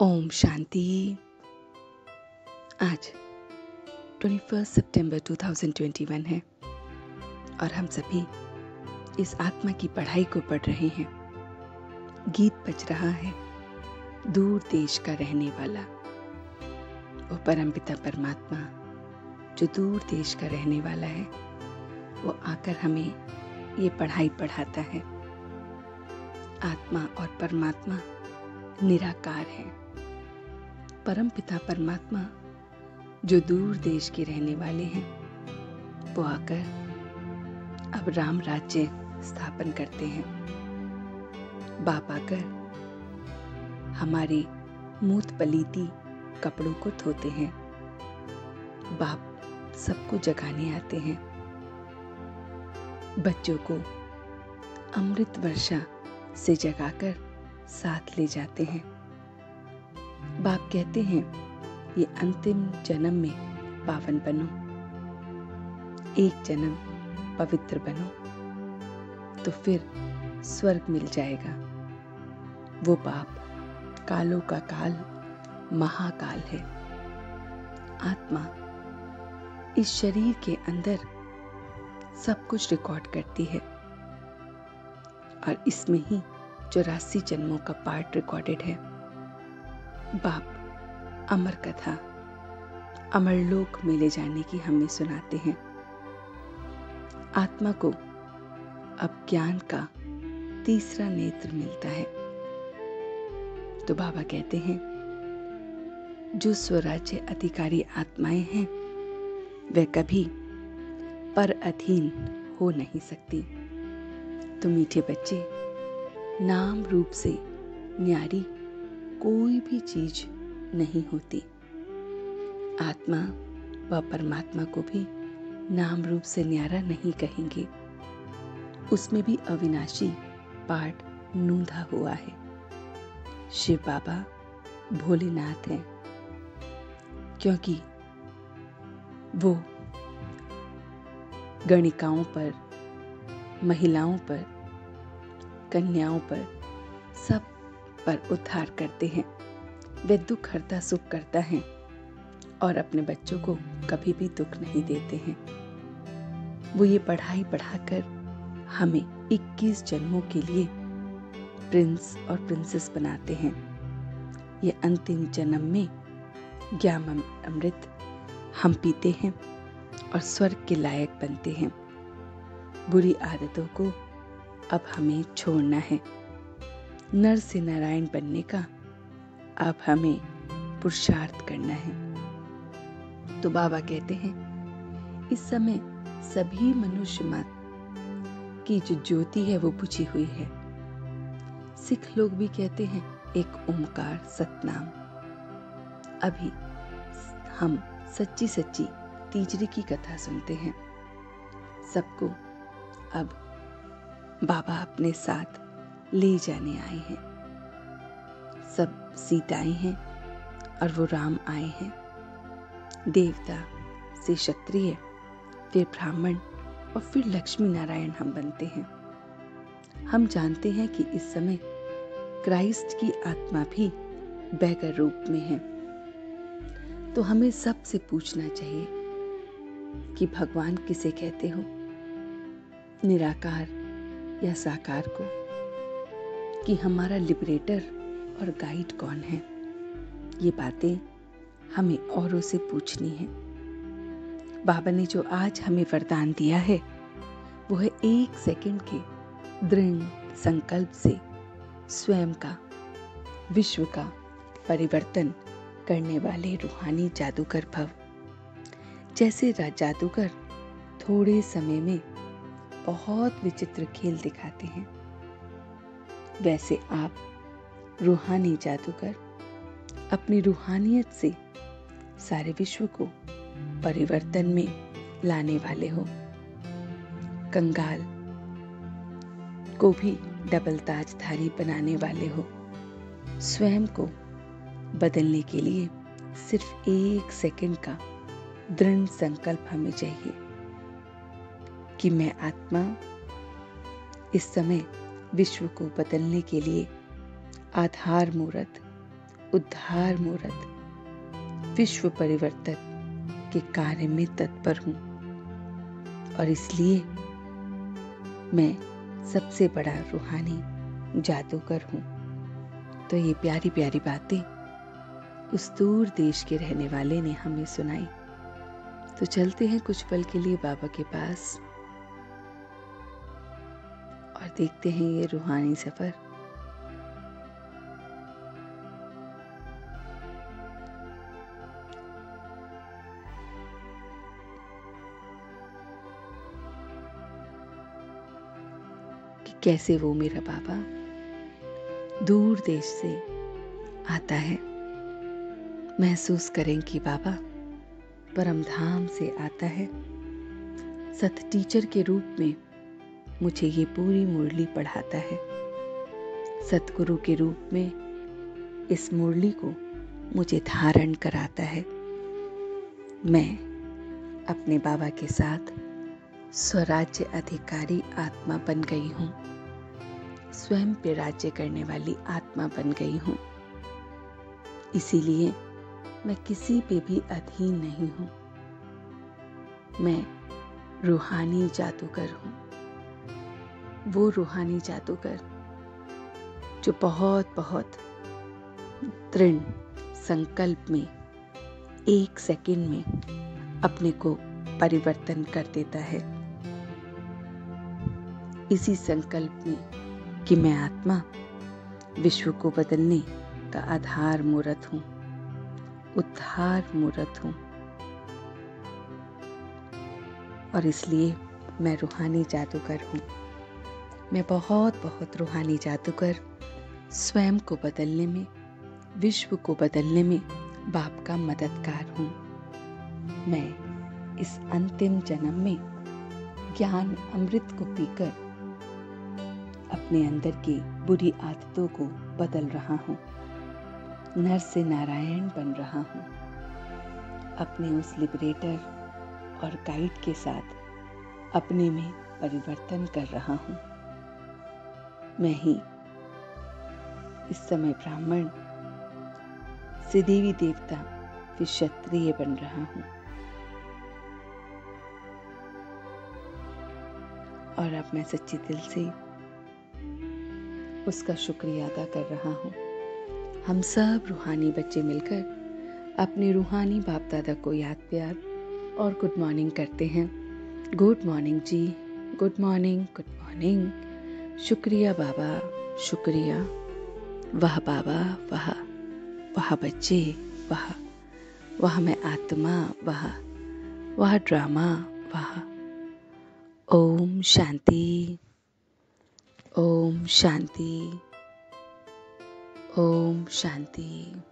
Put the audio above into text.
ओम शांति। आज 21 सितंबर 2021 है और हम सभी इस आत्मा की पढ़ाई को पढ़ रहे हैं। गीत बज रहा है, दूर देश का रहने वाला वो परमपिता परमात्मा जो दूर देश का रहने वाला है, वो आकर हमें ये पढ़ाई पढ़ाता है। आत्मा और परमात्मा निराकार है। परमपिता परमात्मा जो दूर देश के रहने वाले हैं, वो आकर अब राम राज्य स्थापन करते हैं। बाप आकर हमारे मूत पलीती कपड़ों को धोते हैं। बाप सबको जगाने आते हैं। बच्चों को अमृत वर्षा से जगाकर साथ ले जाते हैं। बाप कहते हैं, ये अंतिम जन्म में पावन बनो, एक जन्म पवित्र बनो तो फिर स्वर्ग मिल जाएगा। वो बाप कालों का काल महाकाल है। आत्मा इस शरीर के अंदर सब कुछ रिकॉर्ड करती है और इसमें ही 84 जन्मों का पार्ट रिकॉर्डेड है। बाप अमर कथा अमरलोक में ले जाने की हमें सुनाते हैं। आत्मा को अब ज्ञान का तीसरा नेत्र मिलता है। तो बाबा कहते हैं, जो स्वराज्य अधिकारी आत्माएं हैं वे कभी पर अधीन हो नहीं सकती। तो मीठे बच्चे, नाम रूप से न्यारी कोई भी चीज नहीं होती। आत्मा व परमात्मा को भी नाम रूप से न्यारा नहीं कहेंगे। उसमें भी अविनाशी पाठ नूंधा हुआ है। शिव बाबा भोलेनाथ हैं, क्योंकि वो गणिकाओं पर, महिलाओं पर, कन्याओं पर, सब पर उद्धार करते हैं। वे दुख हरता सुख करता है और अपने बच्चों को कभी भी दुख नहीं देते हैं। वो ये पढ़ाई पढ़ाकर हमें 21 जन्मों के लिए प्रिंस और प्रिंसेस बनाते हैं। ये अंतिम जन्म में ज्ञान अमृत हम पीते हैं और स्वर्ग के लायक बनते हैं। बुरी आदतों को अब हमें छोड़ना है। नर से नारायण बनने का अब हमें पुरुषार्थ करना है। तो बाबा कहते हैं, इस समय सभी मनुष्य मात्र की जो ज्योति है वो बुझी हुई है। सिख लोग भी कहते हैं एक ओमकार सतनाम। अभी हम सच्ची सच्ची तीजरी की कथा सुनते हैं। सबको अब बाबा अपने साथ ले जाने आए हैं। सब सीताएं हैं और वो राम आए हैं। देवता से क्षत्रिय, फिर ब्राह्मण और फिर लक्ष्मी नारायण हम बनते हैं। हम जानते हैं कि इस समय क्राइस्ट की आत्मा भी बैगर रूप में है। तो हमें सबसे पूछना चाहिए कि भगवान किसे कहते हो, निराकार या साकार को, कि हमारा लिबरेटर और गाइड कौन है। ये बातें हमें औरों से पूछनी है। बाबा ने जो आज हमें वरदान दिया है वो है 1 सेकंड के दृढ़ संकल्प से स्वयं का, विश्व का परिवर्तन करने वाले रूहानी जादूगर भव। जैसे जादूगर थोड़े समय में बहुत विचित्र खेल दिखाते हैं, वैसे आप रूहानी जादूगर अपनी रूहानियत से सारे विश्व को परिवर्तन में लाने वाले हो। कंगाल को भी डबल ताजधारी बनाने वाले हो। स्वयं को बदलने के लिए सिर्फ 1 सेकंड का दृढ़ संकल्प हमें चाहिए कि मैं आत्मा इस समय विश्व को बदलने के लिए आधार मूर्त उद्धार मूरत विश्व परिवर्तन के कार्य में तत्पर हूँ और इसलिए मैं सबसे बड़ा रूहानी जादूगर हूँ। तो ये प्यारी प्यारी बातें उस दूर देश के रहने वाले ने हमें सुनाई। तो चलते हैं कुछ पल के लिए बाबा के पास और देखते हैं ये रूहानी सफर। कि कैसे वो मेरा बाबा दूर देश से आता है। महसूस करें कि बाबा परमधाम से आता है। सत टीचर के रूप में मुझे ये पूरी मुरली पढ़ाता है। सतगुरु के रूप में इस मुरली को मुझे धारण कराता है। मैं अपने बाबा के साथ स्वराज्य अधिकारी आत्मा बन गई हूँ। स्वयं पे राज्य करने वाली आत्मा बन गई हूँ। इसीलिए मैं किसी पे भी अधीन नहीं हूँ। मैं रूहानी जादूगर हूँ। वो रूहानी जादूगर जो बहुत बहुत दृढ़ संकल्प में 1 सेकंड में अपने को परिवर्तन कर देता है। इसी संकल्प में कि मैं आत्मा विश्व को बदलने का आधार मूरत हूँ, उद्धार मूरत हूँ और इसलिए मैं रूहानी जादूगर हूँ। मैं बहुत बहुत रूहानी जादूगर, स्वयं को बदलने में, विश्व को बदलने में बाप का मददगार हूँ। मैं इस अंतिम जन्म में ज्ञान अमृत को पीकर अपने अंदर की बुरी आदतों को बदल रहा हूँ। नर से नारायण बन रहा हूँ। अपने उस लिबरेटर और गाइड के साथ अपने में परिवर्तन कर रहा हूँ। मैं ही इस समय ब्राह्मण से देवी देवता फिर क्षत्रिय बन रहा हूँ और अब मैं सच्चे दिल से उसका शुक्रिया अदा कर रहा हूँ। हम सब रूहानी बच्चे मिलकर अपने रूहानी बाप दादा को याद प्यार और गुड मॉर्निंग करते हैं। गुड मॉर्निंग जी, गुड मॉर्निंग, गुड मॉर्निंग। शुक्रिया बाबा, शुक्रिया। वाह बाबा, वाह, वाह बच्चे, वाह, वाह मैं आत्मा, वाह, वाह ड्रामा, वाह। ओम शांति, ओम शांति, ओम शांति।